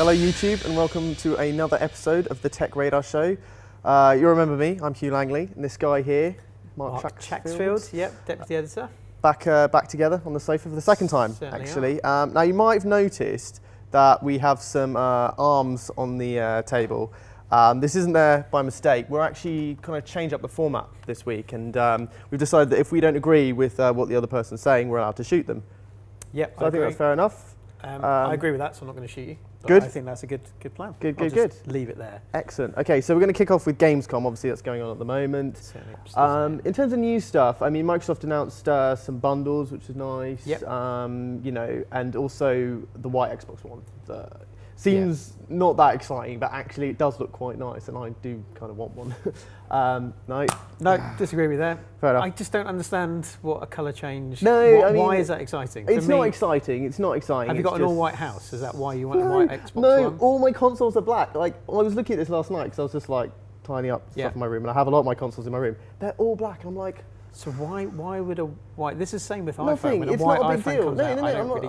Hello YouTube and welcome to another episode of the TechRadar Show. You remember me, I'm Hugh Langley, and this guy here, Mark Chaxfield, yep, Deputy Editor. Back together on the sofa for the second time, Certainly actually. Now you might have noticed that we have some arms on the table. This isn't there by mistake. We're actually kind of changed up the format this week, and we've decided that if we don't agree with what the other person's saying, we're allowed to shoot them. Yep, so I think that's fair enough. I agree with that, so I'm not going to shoot you. Good. I think that's a good plan. Good. Leave it there. Excellent. Okay, so we're going to kick off with GamesCom. Obviously, that's going on at the moment. In terms of new stuff, I mean, Microsoft announced some bundles, which is nice. Yep. You know, and also the white Xbox One. Seems not that exciting, but actually it does look quite nice, and I do kind of want one. No, disagree with that. Fair enough. I just don't understand what a colour change. No, I mean, why is that exciting? It's not exciting. It's not exciting. Have you got an all-white house? Is that why you want a white Xbox One? No, all my consoles are black. Like I was looking at this last night because I was just like tidying up stuff in my room, and I have a lot of my consoles in my room. They're all black. I'm like, so why would a white? This is the same with nothing. iPhone. When It's a white not a big iPhone deal. comes No,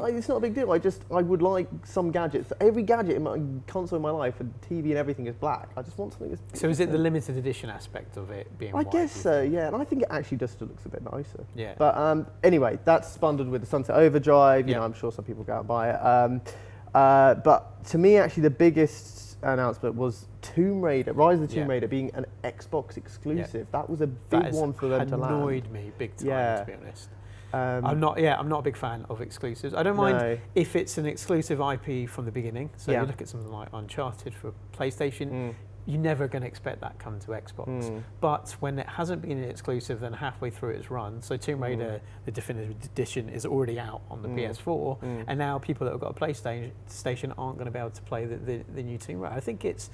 out, it's not a big deal. I would like some gadgets. Every gadget in my console in my life, and TV and everything is black. I just want something that's. So is it the limited edition aspect of it being white? I guess so, yeah. And I think it actually just looks a bit nicer. Yeah. But anyway, that's bundled with the Sunset Overdrive. You know, I'm sure some people go out and buy it. But to me, actually, the biggest announcement was Tomb Raider, Rise of the Tomb Raider being an Xbox exclusive. That was a big one for them to land. That annoyed me big time, to be honest. I'm not a big fan of exclusives. I don't mind if it's an exclusive IP from the beginning. So you look at something like Uncharted for PlayStation, you're never going to expect that come to Xbox. But when it hasn't been an exclusive, then halfway through its run, so Tomb Raider, the definitive edition, is already out on the PS4, and now people that have got a PlayStation aren't going to be able to play the new Tomb Raider. I think it's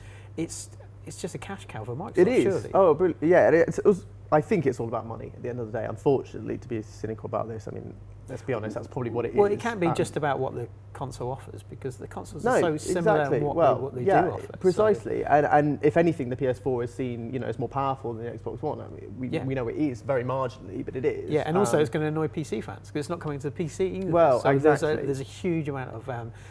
just a cash cow for Microsoft. It is. Surely. Oh, brilliant. Yeah. I think it's all about money at the end of the day. Unfortunately, to be cynical about this, I mean, let's be honest, that's probably what it is. Well, it can't be just about what the console offers, because the consoles are so similar in what they do offer. Precisely. So. And if anything, the PS4 is seen, you know, as more powerful than the Xbox One. I mean, we know it is very marginally, but it is. Yeah, and also it's going to annoy PC fans because it's not coming to the PC either. Well, so exactly. There's a huge amount of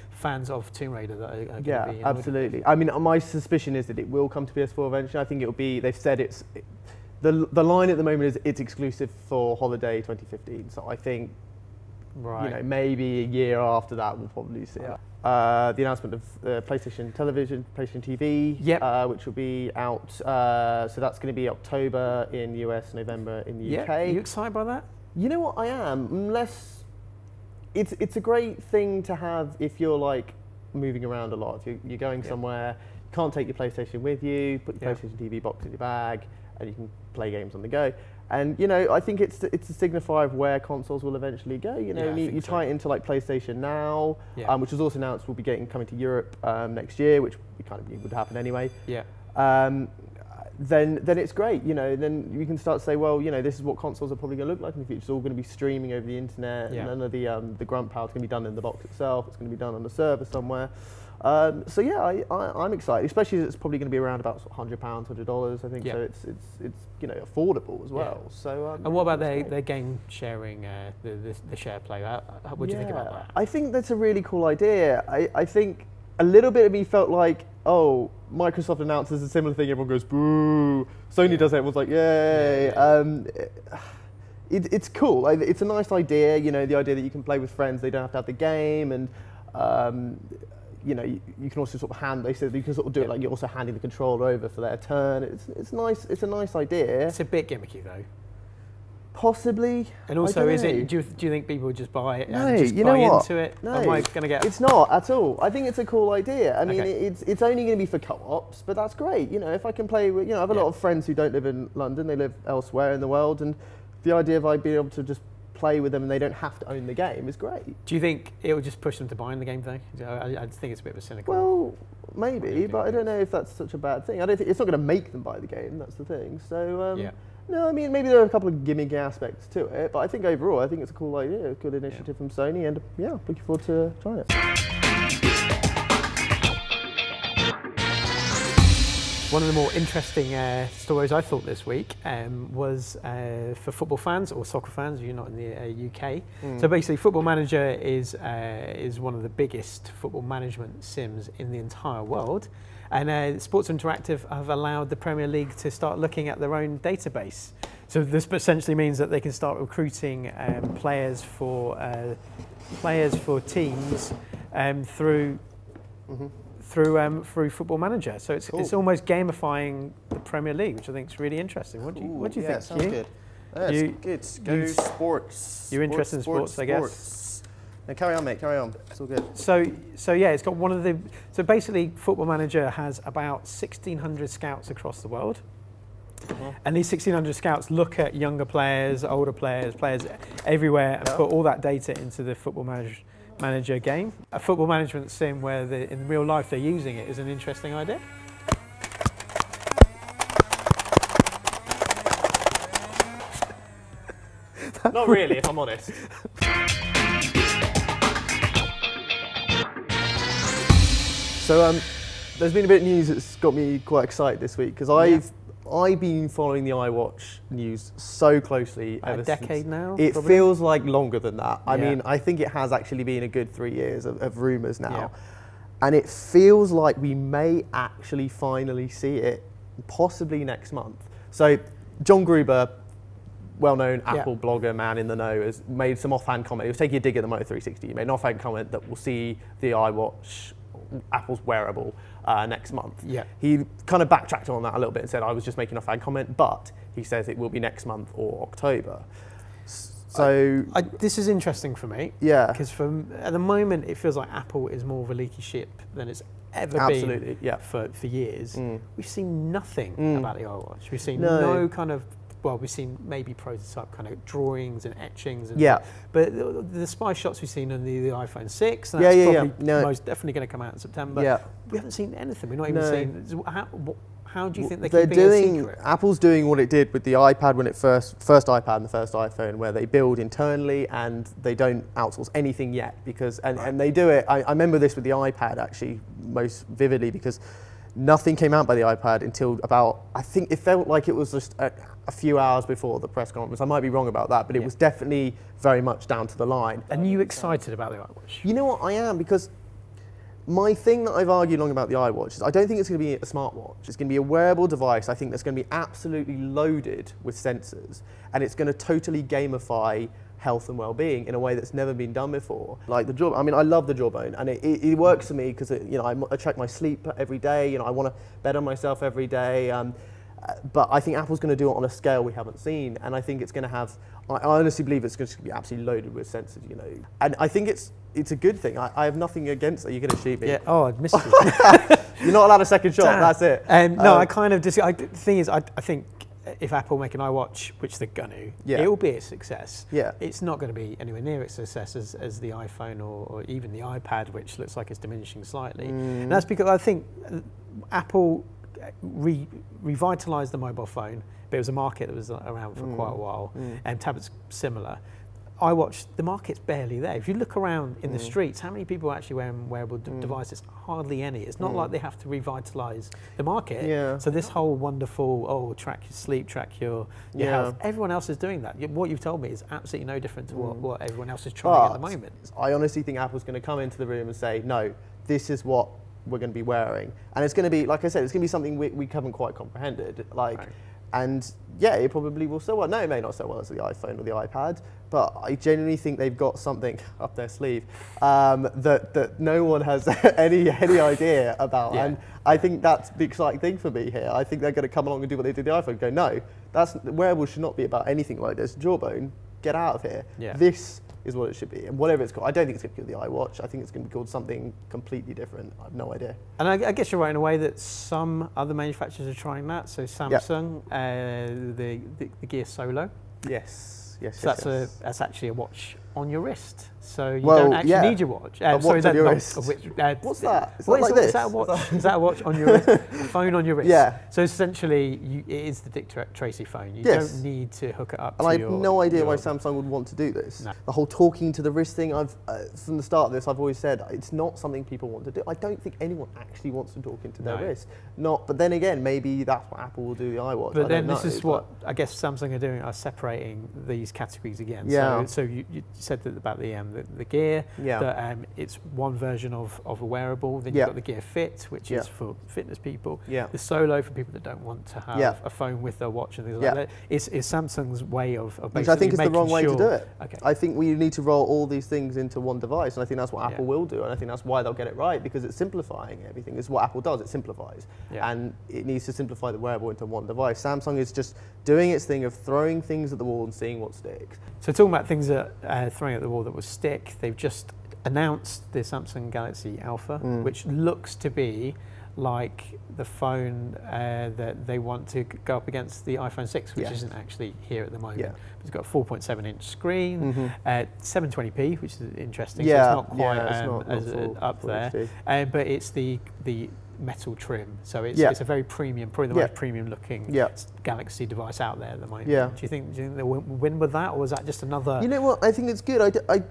fans of Tomb Raider that are going to be. Absolutely. I mean, my suspicion is that it will come to PS4 eventually. I think it'll be. They've said the line at the moment is it's exclusive for holiday 2015. So I think, you know, maybe a year after that we'll probably see it. The announcement of PlayStation Television, PlayStation TV, which will be out. So that's going to be October in the US, November in the UK. Are you excited by that? You know what, I am. Unless it's a great thing to have if you're like moving around a lot. If you're going somewhere, you can't take your PlayStation with you. Put your PlayStation TV box in your bag, and you can play games on the go. And you know, I think it's a signifier of where consoles will eventually go. You know, you tie it into like PlayStation Now, which was also announced will be coming to Europe next year, which we kind of knew would happen anyway. Yeah. Then it's great. You know, then you can start to say, well, you know, this is what consoles are probably going to look like in the future. It's all going to be streaming over the internet. And none of the grunt power is going to be done in the box itself. It's going to be done on the server somewhere. So yeah, I'm excited, especially as it's probably going to be around about £100, $100. I think so. It's you know, affordable as well. So and what about their game sharing, the share play? What do you think about that? I think that's a really cool idea. I think a little bit of me felt like, oh, Microsoft announces a similar thing, everyone goes boo. Sony does it, everyone's like, yay. It's cool. It's a nice idea. You know, the idea that you can play with friends, they don't have to have the game, and you know, you can also sort of they said you can sort of do it like you're also handing the controller over for their turn. It's nice. It's a nice idea. It's a bit gimmicky though. Possibly. And also, do you think people would just buy it and just buy into it? No, am I going to get? It's not at all. I think it's a cool idea. I mean, it's only going to be for co-ops, but that's great. You know, if I can play with, you know, I have a lot of friends who don't live in London; they live elsewhere in the world, and the idea of being able to just play with them and they don't have to own the game is great. Do you think it would just push them to buying the game though? I think it's a bit of a cynical. Well, maybe, but I don't know if that's such a bad thing. I don't think it's not going to make them buy the game. That's the thing. So no, I mean, maybe there are a couple of gimmicky aspects to it, but I think overall, I think it's a cool idea, a good initiative from Sony, and looking forward to trying it. One of the more interesting stories I thought this week was for football fans or soccer fans. You're not in the UK. So basically, Football Manager is one of the biggest football management sims in the entire world. And Sports Interactive have allowed the Premier League to start looking at their own database. So this essentially means that they can start recruiting players for teams through Football Manager. So it's almost gamifying the Premier League, which I think is really interesting. What do you think? Yeah, sounds good. That's good. Go sports. You're interested in sports, I guess. No, carry on, mate. Carry on. It's all good. So yeah, it's got one of the. So basically, Football Manager has about 1,600 scouts across the world. And these 1,600 scouts look at younger players, older players, players everywhere, and put all that data into the Football Manager game. A football management sim where in real life they're using it is an interesting idea. Not really, if I'm honest. So there's been a bit of news that's got me quite excited this week because I've been following the iWatch news so closely ever since. A decade now? It probably? Feels like longer than that. I mean, I think it has actually been a good 3 years of rumours now. Yeah. And it feels like we may actually finally see it possibly next month. So John Gruber, well-known Apple blogger, man in the know, has made some offhand comment. He was taking a dig at the Moto 360. He made an offhand comment that we'll see the iWatch, Apple's wearable, next month. Yeah. He kind of backtracked on that a little bit and said, I was just making an offhand comment, but he says it will be next month or October. So this is interesting for me. Yeah. Because at the moment, it feels like Apple is more of a leaky ship than it's ever been for years. We've seen nothing about the iWatch. We've seen no kind of, well, we've seen maybe prototype kind of drawings and etchings. And but the spy shots we've seen on the iPhone 6, and that's probably most definitely going to come out in September. Yeah. We haven't seen anything. We're not even seeing. How do you think they're keeping it a secret? Apple's doing what it did with the iPad when it first iPad and the first iPhone, where they build internally and they don't outsource anything yet because and they do it. I remember this with the iPad actually most vividly because nothing came out by the iPad until about, I think it felt like it was just a few hours before the press conference. I might be wrong about that, but it was definitely very much down to the line. And are you excited about the iWatch? You know what, I am, because my thing that I've argued long about the iWatch is I don't think it's going to be a smartwatch. It's going to be a wearable device. I think that's going to be absolutely loaded with sensors, and it's going to totally gamify health and well-being in a way that's never been done before. Like the jaw, I mean, I love the Jawbone, and it works for me because I track my sleep every day. I want to better myself every day. But I think Apple's going to do it on a scale we haven't seen, and I think it's going to have. I honestly believe it's going to be absolutely loaded with sensors. And I think it's a good thing. I have nothing against it. You're going to shoot me. Yeah. Oh, I missed you. You're not allowed a second shot. Damn. That's it. No, I kind of disagree. The thing is, I think if Apple make an iWatch, which they're going to, it will be a success. Yeah. It's not going to be anywhere near its success as the iPhone or even the iPad, which looks like it's diminishing slightly. And that's because I think Apple revitalised the mobile phone, but it was a market that was around for quite a while, and tablets similar. iWatch, the market's barely there. If you look around in the streets, how many people are actually wearing wearable devices? Hardly any. It's not like they have to revitalise the market. Yeah. So this whole wonderful, track your sleep, track your health, everyone else is doing that. What you've told me is absolutely no different to what everyone else is trying at the moment. I honestly think Apple's going to come into the room and say, no, this is what we're going to be wearing. And it's going to be, like I said, it's going to be something we haven't quite comprehended. And yeah, it probably will sell well. No, it may not sell well as the iPhone or the iPad, but I genuinely think they've got something up their sleeve that no one has any idea about. Yeah. And I think that's the exciting thing for me here. I think they're going to come along and do what they did with the iPhone. Go, no, wearables should not be about anything like this. Jawbone, get out of here. Yeah. This is what it should be, and whatever it's called. I don't think it's going to be called the iWatch. I think it's going to be called something completely different. I have no idea. And I guess you're right in a way that some other manufacturers are trying that. So Samsung, the Gear Solo. Yes. So that's actually a watch on your wrist. So you don't actually need your watch. Sorry, on your wrist. What's that? Is that a watch? Is that a watch on your wrist? A phone on your wrist. Yeah. So essentially, it is the Dick Tracy phone. You don't need to hook it up and I have no idea why Samsung would want to do this. No. The whole talking to the wrist thing, from the start of this, I've always said it's not something people want to do. I don't think anyone actually wants to talk into their wrist. But then again, maybe that's what Apple will do the iWatch. But then this is what I guess Samsung are doing, are separating these categories again. Yeah. So you said that about the Gear, that it's one version of a wearable. Then you've got the Gear Fit, which is for fitness people. The Solo for people that don't want to have a phone with their watch and things like that. Is Samsung's way of basically which I think is the wrong way to do it. Okay. I think we need to roll all these things into one device, and I think that's what Apple will do, and I think that's why they'll get it right, because it's simplifying everything. It's what Apple does, it simplifies. And it needs to simplify the wearable into one device. Samsung is just doing its thing of throwing things at the wall and seeing what sticks. So talking about things that throwing at the wall that will stick, they've just announced the Samsung Galaxy Alpha, which looks to be like the phone that they want to go up against the iPhone 6, which isn't actually here at the moment. It's got a 4.7-inch screen, 720p, which is interesting. So it's not quite up there, but it's the metal trim, so it's a very premium, probably the most premium looking Galaxy device out there at the moment. Do you think they'll win with that, or is that just another? You know what? I think it's good. I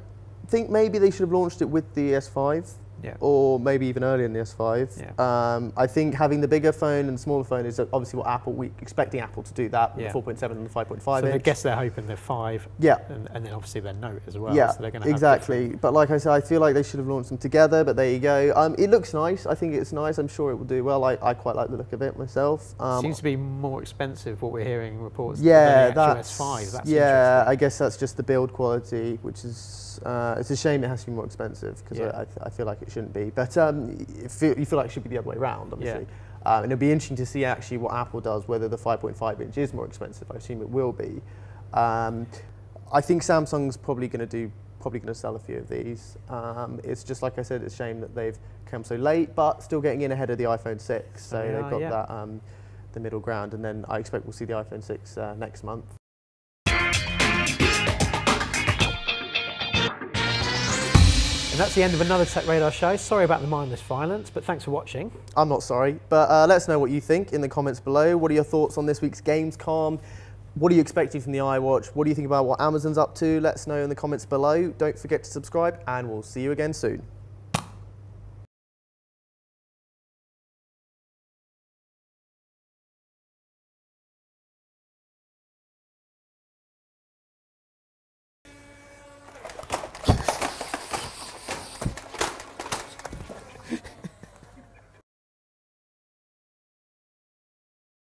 think maybe they should have launched it with the S5. Or maybe even earlier in the S5. I think having the bigger phone and the smaller phone is obviously what we're expecting Apple to do that with the 4.7 and the 5.5 So inch. I guess they're hoping the 5, and then obviously their Note as well. So they're going to exactly. But like I said, I feel like they should have launched them together, but there you go. It looks nice. I think it's nice. I'm sure it will do well. I quite like the look of it myself. Seems to be more expensive, what we're hearing reports. Yeah, that's S5. That's I guess that's just the build quality, which is it's a shame it has to be more expensive, because I feel like it shouldn't be. But you feel like it should be the other way around, obviously. And it'll be interesting to see actually what Apple does, whether the 5.5 inch is more expensive. I assume it will be. I think Samsung's probably going to sell a few of these. It's just like I said, it's a shame that they've come so late, but still getting in ahead of the iPhone 6. So they've got that the middle ground, and then I expect we'll see the iPhone 6 next month. And that's the end of another TechRadar show. Sorry about the mindless violence, but thanks for watching. I'm not sorry, but let us know what you think in the comments below. What are your thoughts on this week's GamesCom? What are you expecting from the iWatch? What do you think about what Amazon's up to? Let us know in the comments below. Don't forget to subscribe, and we'll see you again soon.